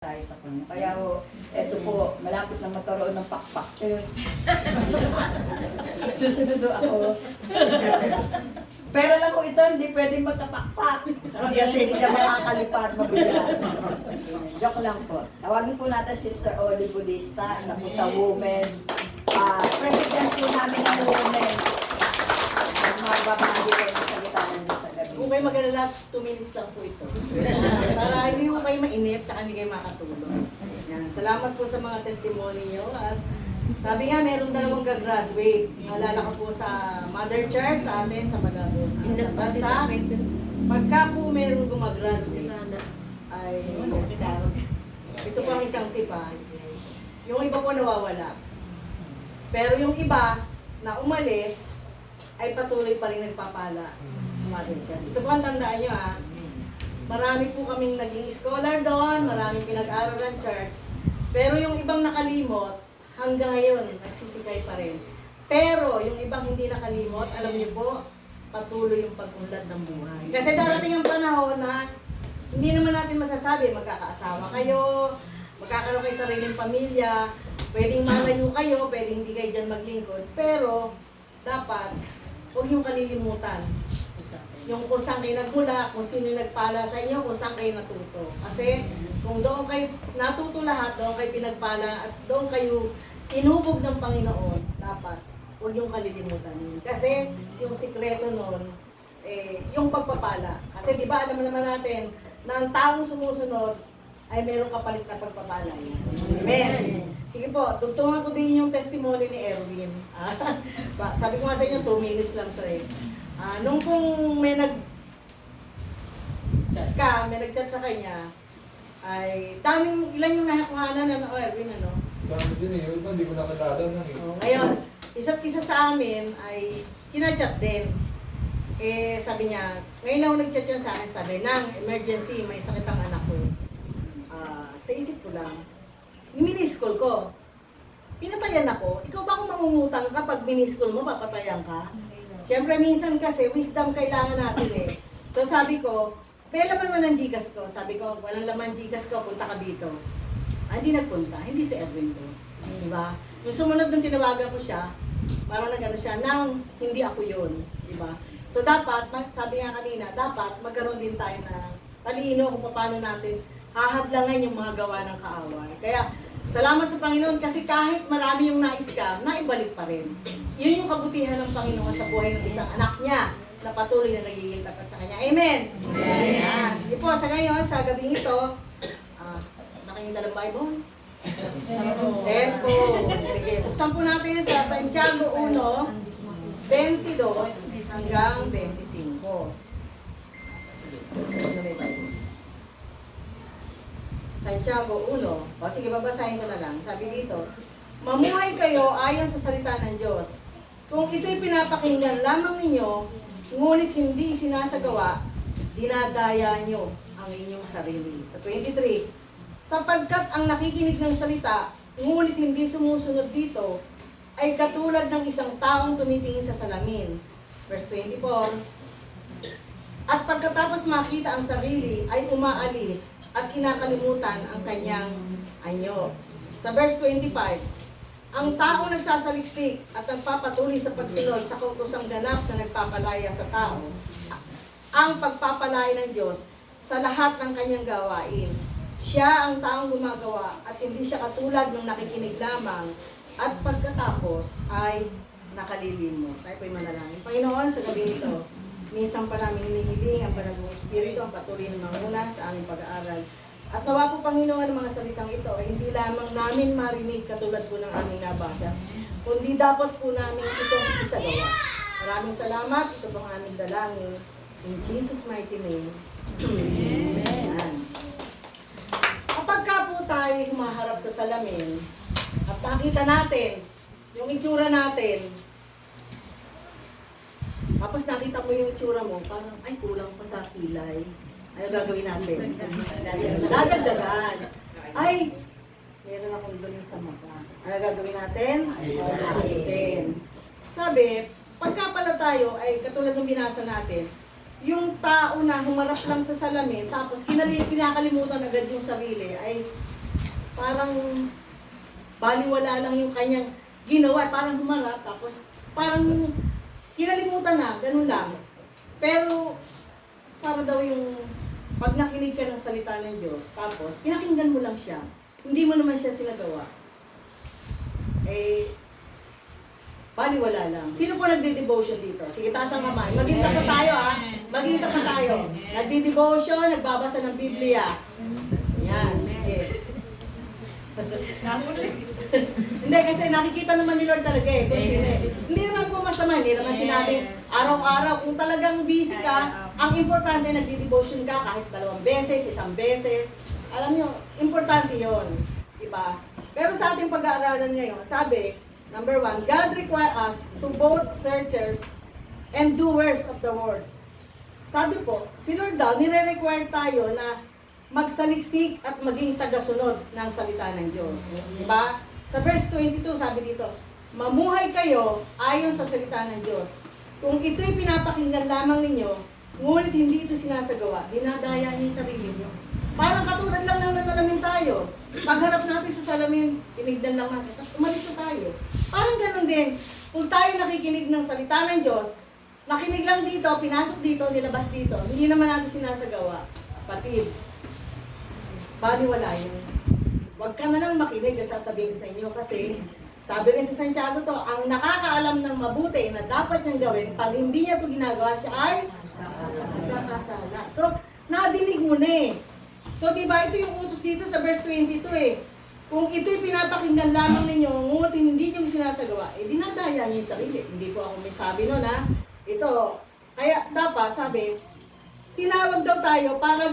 tayo sa kanya. Kaya eto po, malapit na magkaroon ng pakpak. Susunod ako. Pero lang ko ito, hindi pwedeng magkapakpak. Kasi hindi siya makakalipad, mabigyan. Joke lang po. Tawagin po natin Sister Oli Budista, isa po sa women's. President po namin ng women's. Magbabahagi ko ng salita ng Diyos sa gabi. Kung kayo mag-alala, 2 minutes lang po ito. Para hindi ko kayo mainip, tsaka hindi kayo makatulog. Yan. Salamat po sa mga testimony nyo. At sabi nga, meron dalawang gagraduate. Naalala ko po sa Mother Church sa atin, sa Malabon. Sa bansa, pagka po meron gumagraduate, ay ito po ang isang tipa. Yung iba po nawawala. Pero yung iba na umalis, ay patuloy pa rin nagpapala sa Mother Church. Ito po ang tandaan nyo ha. Marami po kaming naging scholar doon, maraming pinag-aralan church. Pero yung ibang nakalimot, hanggang ngayon, nagsisikay pa rin. Pero yung ibang hindi nakalimot, alam niyo po, patuloy yung pag-unlad ng buhay. Kasi darating ang panahon na hindi naman natin masasabi, magkakaasawa kayo, magkakaroon kayo sariling pamilya, pwedeng malayo kayo, pwedeng hindi kayo dyan maglingkod, pero dapat huwag niyong kalilimutan yung kung saan kayo nagmula, kung sino yung nagpala sa inyo, kung saan kayo natuto. Kasi kung doon kayo natuto lahat, doon kayo pinagpala at doon kayo inubog ng Panginoon, dapat huwag niyong kalilimutan yun. Kasi yung sikreto nun, yung pagpapala. Kasi di ba alam naman natin na ang taong sumusunod ay mayroong kapalit na pagpapala. Amen. Sige po, tugtungan ko din yung testimony ni Erwin. Sabi ko nga sa inyo, 2 minutes lang to eh. Nung kung may nag-scam, may nag-chat sa kanya, ay daming, ilan yung nakakuhanan na, Erwin, ano? Dami din eh, yung iba hindi ko nakatala na eh. Ngayon, isa't isa sa amin ay chinachat din. Sabi niya, ngayon ako nag-chat yan sa akin, sabi, Nang, emergency, may sakit ang anak ko. Sa isip ko lang, miniskol ko. Pinatayan ako. Ikaw ba kung mangungutang kapag miniskol mo, papatayan ka? Siyempre, minsan kasi, wisdom kailangan natin eh. So sabi ko, may laman naman ng Gcash ko. Sabi ko, walang laman Gcash ko, punta ka dito. Hindi nagpunta. Hindi si Erwin ko. Diba? Yung sumunod nung tinawagan ko siya, parang nag-ano siya, Nang, hindi ako yun. Diba? So dapat, sabi nga kanina, dapat magkaroon din tayo na talino kung paano natin hahadlangan yung mga gawa ng kaaway. Kaya, salamat sa Panginoon kasi kahit marami yung nais-scam, naibalik pa rin. Yun yung kabutihan ng Panginoon sa buhay ng isang anak niya na patuloy na nagiging tapat sa kanya. Amen! Amen! Sige po, sa ngayon, sa gabing ito, nakikita ng Bible? Cellphone. Sige, buksan po natin sa Santiago 1:22 hanggang 25. Sige, ano may Bible? Santiago 1. O sige, babasahin ko na lang. Sabi dito, mamuhay kayo ayon sa salita ng Diyos. Kung ito'y pinapakinggan lamang ninyo, ngunit hindi sinasagawa, dinadaya nyo ang inyong sarili. Sa 23, sapagkat ang nakikinig ng salita, ngunit hindi sumusunod dito, ay katulad ng isang taong tumitingin sa salamin. Verse 24, at pagkatapos makita ang sarili, ay umaalis, at kinakalimutan ang kanyang anyo. Sa verse 25, ang tao nagsasaliksik at nagpapatuloy sa pagsunod sa kautosang ganap na nagpapalaya sa tao, ang pagpapalaya ng Diyos sa lahat ng kanyang gawain. Siya ang taong gumagawa at hindi siya katulad ng nakikinig lamang at pagkatapos ay nakalilimot. Tayo po'y manalangin. Panginoon, sa gabi ito, minsan pa namin hinihiling ang banal mong Espiritu ang patuloy ng manguna sa aming pag-aaral. At nawa po, Panginoon, ang mga salitang ito ay hindi lamang namin marinig katulad po ng aming nabasa, kundi dapat po namin itong isagawa. Maraming salamat. Ito pong aming dalangin. In Jesus' mighty name. Amen. Kapag ka po tayo humaharap sa salamin at nakita natin yung itsura natin, tapos nakita mo yung itsura mo, parang, ay, kulang pa sa kilay. Ano gagawin natin? Dadagdagan. Ay, meron akong doon sa mata. Ano gagawin natin? Alisin. Sabi, pagka pala tayo, ay katulad ng binasa natin, yung tao na humarap lang sa salamin, tapos kinakalimutan agad yung sarili, ay parang baliwala lang yung kanyang ginawa, parang humarap, tapos parang kinalimutan na, ganun lang. Pero, para daw yung, pag nakinig ka ng salita ng Diyos, tapos pinakinggan mo lang siya, hindi mo naman siya sinagawa, baliwala lang. Sino po nagde-devotion dito? Sige, taas ang kamay. Maging tapat tayo, ha? Maging tapat tayo. Nagde-devotion, nagbabasa ng Biblia. Yan, sige. Hindi, kasi nakikita naman ni Lord talaga kung sino eh. Hindi naman po masama, hindi naman sinabing araw-araw. Kung talagang busy ka, ang importante nagde-devotion ka kahit 2 beses, 1 beses. Alam nyo, importante yon, diba? Pero sa ating pag-aaralan ngayon, sabi, number 1, God require us to both searchers and doers of the word. Sabi po, si Lord daw, nire-require tayo na magsaliksik at maging tagasunod ng salita ng Diyos. Diba? Sa verse 22, sabi dito, mamuhay kayo ayon sa salita ng Diyos. Kung ito'y pinapakinggan lamang ninyo, ngunit hindi ito sinasagawa, dinadaya niyo yung sarili niyo. Parang katulad lang ng natalamin tayo. Pagharap natin sa salamin, tinignan lang natin, tapos umalis na tayo. Parang ganun din, kung tayo nakikinig ng salita ng Diyos, nakinig lang dito, pinasok dito, nilabas dito, hindi naman natin sinasagawa. Kapatid, baliwala yun. Huwag ka na lang makinig, sasabihin ko sa inyo, kasi sabi rin sa Santiago to, ang nakakaalam ng mabuti na dapat niyang gawin, pag hindi niya ito ginagawa, siya ay nakakasala. So, nadinig mo na eh. So, diba, ito yung utos dito sa verse 22 eh. Kung ito'y pinapakinggan lamang ninyo, ngunit hindi nyo sinasagawa, dinadaya nyo yung sarili. Hindi po ako may sabi nun ha. Ito, kaya dapat, sabi, tinawag daw tayo para